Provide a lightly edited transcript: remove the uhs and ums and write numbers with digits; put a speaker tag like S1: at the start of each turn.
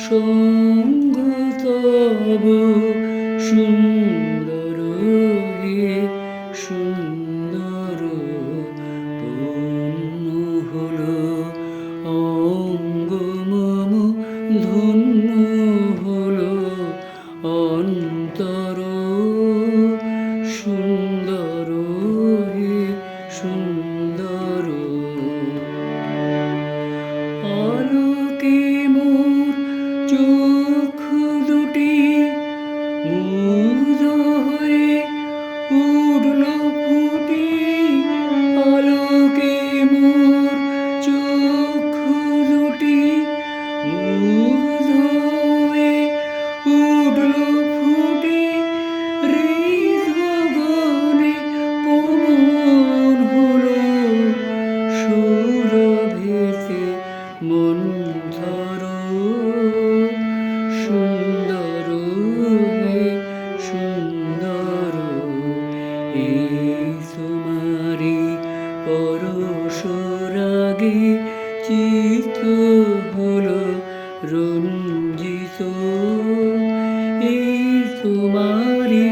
S1: সঙ্গ তব সুন্দর হে সুন্দর পূর্ণ হলো অঙ্গ মম ধন্য হলো অন্তর সুন্দর হে সুন্দর আলোকে মোর চক্ষু দুটি মুগ্ধ হয়ে উঠল ফুটি আলোকে মোর চক্ষু দুটি মুগ্ধ হয়ে উঠল ফুটি হৃদগগনে পবন হলো সুরভেতে মন্থর সুন্দর হে সুন্দর এই তোমারি পরশ রাগে চিত্ত হলো রঞ্জিত এই তোমারি